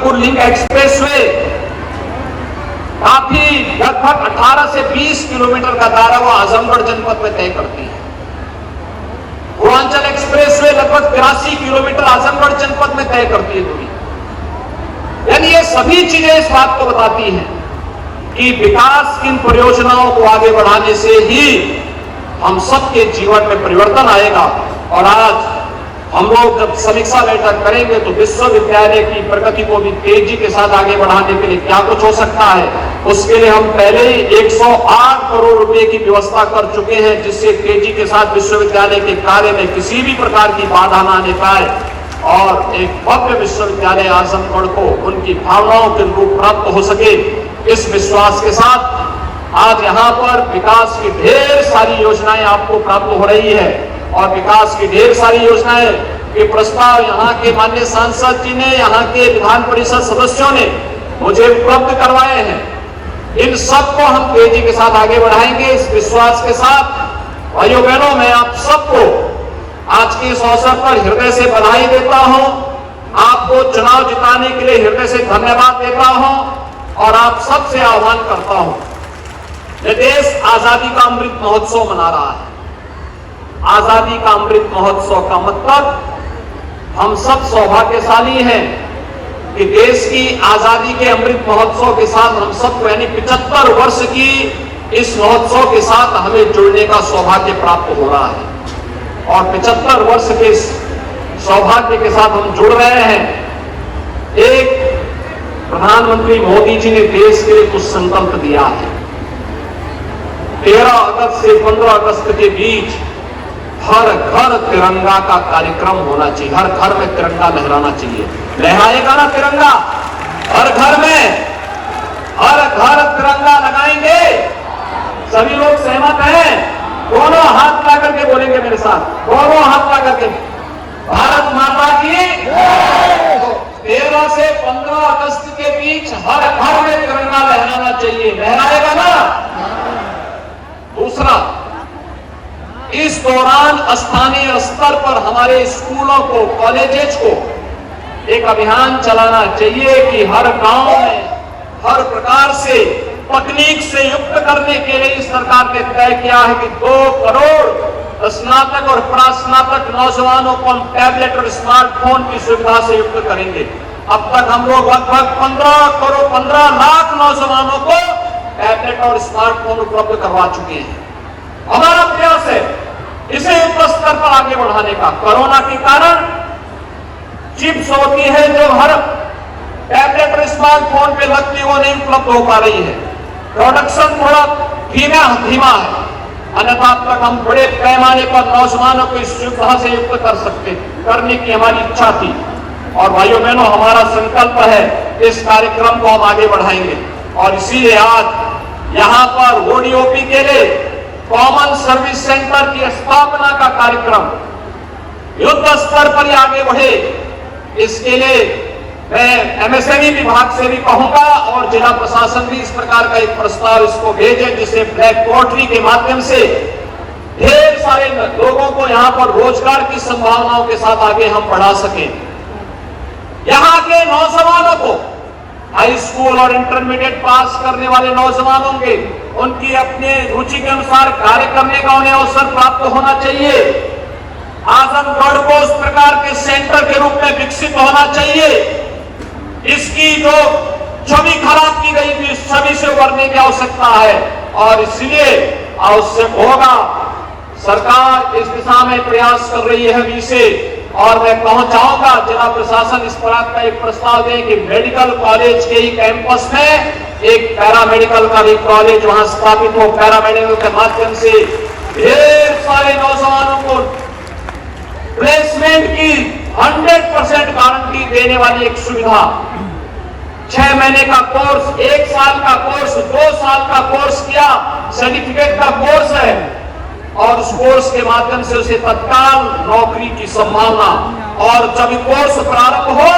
Gorakhpur link expressway काफी लगभग 18 से 20 किलोमीटर का दायरा वो आजमगढ़ जनपद में तय करती है। पूर्वांचल एक्सप्रेसवे लगभग 83 किलोमीटर आजमगढ़ जनपद में तय करती है दूरी। यानी ये सभी चीजें इस बात को बताती हैं कि विकास की इन परियोजनाओं को आगे बढ़ाने से ही हम सबके जीवन में परिवर्तन आएगा। और आज हम लोग जब समीक्षा बैठक करेंगे तो विश्वविद्यालय की प्रगति को भी तेजी के साथ आगे बढ़ाने के लिए क्या कुछ हो सकता है, उसके लिए हम पहले ही 108 करोड़ रुपए की व्यवस्था कर चुके हैं, जिससे तेजी के साथ विश्वविद्यालय के कार्य में किसी भी प्रकार की बाधा न आने पाए और एक भव्य विश्वविद्यालय आजमगढ़ को उनकी भावनाओं के अनुरूप प्राप्त हो सके। इस विश्वास के साथ आज यहाँ पर विकास की ढेर सारी योजनाएं आपको प्राप्त हो रही है और विकास की ढेर सारी योजनाएं के प्रस्ताव यहाँ के माननीय सांसद जी ने, यहाँ के विधान परिषद सदस्यों ने मुझे उपलब्ध करवाए हैं। इन सब को हम तेजी के साथ आगे बढ़ाएंगे। इस विश्वास के साथ भाइयों बहनों, मैं आप सबको आज के इस अवसर पर हृदय से बधाई देता हूं, आपको चुनाव जिताने के लिए हृदय से धन्यवाद देता हूं और आप सबसे आह्वान करता हूं। ये देश आजादी का अमृत महोत्सव मना रहा है। आजादी का अमृत महोत्सव का मतलब हम सब सौभाग्यशाली हैं कि देश की आजादी के अमृत महोत्सव के साथ हम सबको यानी 75 वर्ष की इस महोत्सव के साथ हमें जुड़ने का सौभाग्य प्राप्त हो रहा है और 75 वर्ष के इस सौभाग्य के साथ हम जुड़ रहे हैं। एक प्रधानमंत्री मोदी जी ने देश के लिए कुछ संकल्प दिया है। 13 अगस्त से 15 अगस्त के बीच हर घर तिरंगा का कार्यक्रम होना चाहिए। हर घर में तिरंगा लहराना चाहिए। लहराएगा ना तिरंगा? हर घर में हर घर तिरंगा लगाएंगे। सभी लोग सहमत हैं? दोनों हाथ ला करके बोलेंगे मेरे साथ, दोनों हाथ ला करके, भारत माता की 13 से 15 अगस्त के बीच हर घर में तिरंगा लहराना चाहिए। लहराएगा ना? दूसरा, इस दौरान स्थानीय स्तर पर हमारे स्कूलों को, कॉलेजेस को एक अभियान चलाना चाहिए कि हर गांव में हर प्रकार से तकनीक से युक्त करने के लिए सरकार ने तय किया है कि 2 करोड़ स्नातक और प्रास्नातक नौजवानों को हम टैबलेट और स्मार्टफोन की सुविधा से युक्त करेंगे। अब तक हम लोग लगभग 15 लाख नौजवानों को टैबलेट और स्मार्टफोन उपलब्ध करवा चुके हैं। हमारा प्रयास है इसे युद्ध स्तर पर आगे बढ़ाने का। कोरोना के कारण चिप्स होती है जो हर टैबलेट और स्मार्टफोन पे लगती, वो नहीं उपलब्ध हो पा रही है। प्रोडक्शन थोड़ा धीमा है, अन्यथा अब तक हम बड़े पैमाने पर नौजवानों को इस सुविधा से युक्त करने की हमारी इच्छा थी। और भाइयों बहनों, हमारा संकल्प है इस कार्यक्रम को हम आगे बढ़ाएंगे और इसीलिए आज यहाँ पर ओडीओपी के लिए कॉमन सर्विस सेंटर की स्थापना का कार्यक्रम युद्ध स्तर पर ही आगे बढ़े। इसके लिए मैं एमएसएमई विभाग से भी कहूंगा और जिला प्रशासन भी इस प्रकार का एक प्रस्ताव इसको भेजे, जिससे ब्लैक पोल्ट्री के माध्यम से ढेर सारे लोगों को यहाँ पर रोजगार की संभावनाओं के साथ आगे हम बढ़ा सकें। यहाँ के नौजवानों को हाई स्कूल और इंटरमीडिएट पास करने वाले नौजवानों के उनकी अपने रुचि के अनुसार कार्य करने का उन्हें अवसर प्राप्त होना चाहिए। आजमगढ़ को उस प्रकार के सेंटर के रूप में विकसित होना चाहिए। इसकी जो छवि खराब की गई थी, इस छवि से उभरने की आवश्यकता है और इसलिए आवश्यक होगा, सरकार इस दिशा में प्रयास कर रही है अभी से। और मैं कहना चाहूंगा जिला प्रशासन इस प्रकार का एक प्रस्ताव दे कि मेडिकल कॉलेज के ही कैंपस में एक पैरामेडिकल का भी कॉलेज वहां स्थापित हो। पैरामेडिकल के माध्यम से ढेर सारे नौजवानों को प्लेसमेंट की 100% गारंटी देने वाली एक सुविधा। 6 महीने का कोर्स, 1 साल का कोर्स, 2 साल का कोर्स किया, सर्टिफिकेट का कोर्स है और उस कोर्स के माध्यम से उसे तत्काल नौकरी की संभावना। और जब कोर्स प्रारंभ हो,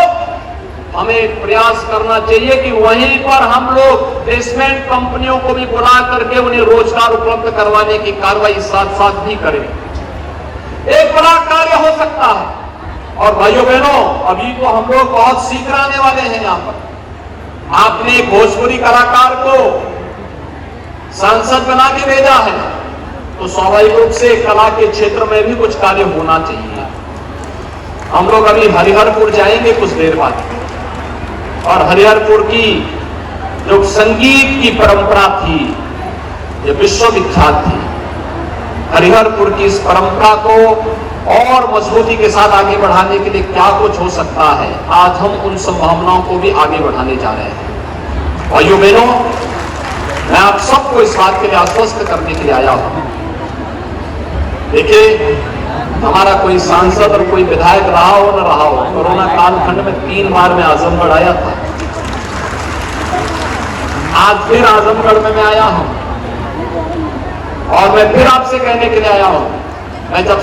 हमें प्रयास करना चाहिए कि वहीं पर हम लोग प्लेसमेंट कंपनियों को भी बुला करके उन्हें रोजगार उपलब्ध करवाने की कार्रवाई साथ साथ भी करें। एक बड़ा कार्य हो सकता है और भाइयों बहनों, अभी तो हम लोग बहुत सीख आने वाले हैं यहां पर। आपने भोजपुरी कलाकार को सांसद बना के भेजा है, तो स्वाभाविक रूप से कला के क्षेत्र में भी कुछ कार्य होना चाहिए। हम लोग अभी हरिहरपुर जाएंगे कुछ देर बाद, और हरिहरपुर की जो संगीत की परंपरा थी, ये विश्वविख्यात थी। हरिहरपुर की इस परंपरा को और मजबूती के साथ आगे बढ़ाने के लिए क्या कुछ हो सकता है, आज हम उन संभावनाओं को भी आगे बढ़ाने जा रहे हैं। भाइयों बहनों, मैं आप सबको इस बात के लिए आश्वस्त करने के लिए आया हूं। देखिए, हमारा कोई सांसद और कोई विधायक रहा हो न रहा हो, कोरोना कालखंड में 3 बार मैं आजमगढ़ आया था। आज फिर आजमगढ़ में मैं आया हूं, और मैं फिर आपसे कहने के लिए आया हूं, मैं जब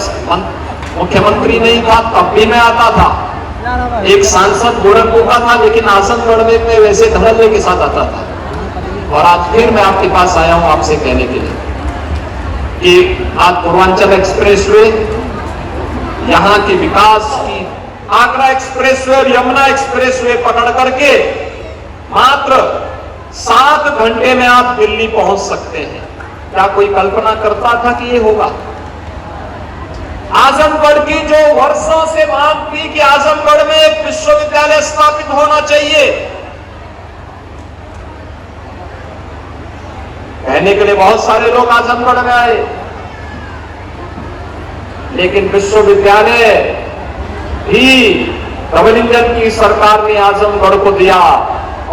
मुख्यमंत्री नहीं था तब भी मैं आता था। एक सांसद गोरखपुर का था, लेकिन आजमगढ़ में मैं वैसे धड़ल्ले के साथ आता था। और आज फिर मैं आपके पास आया हूं आपसे कहने के लिए कि आज पूर्वांचल एक्सप्रेसवे, यहां के विकास की, आगरा एक्सप्रेसवे और यमुना एक्सप्रेसवे पकड़ करके मात्र 7 घंटे में आप दिल्ली पहुंच सकते हैं। क्या कोई कल्पना करता था कि ये होगा? आजमगढ़ की जो वर्षों से मांग थी कि आजमगढ़ में एक विश्वविद्यालय स्थापित होना चाहिए, कहने के लिए बहुत सारे लोग आजमगढ़ में आए, लेकिन विश्वविद्यालय भी डबल इंजन की सरकार ने आजमगढ़ को दिया।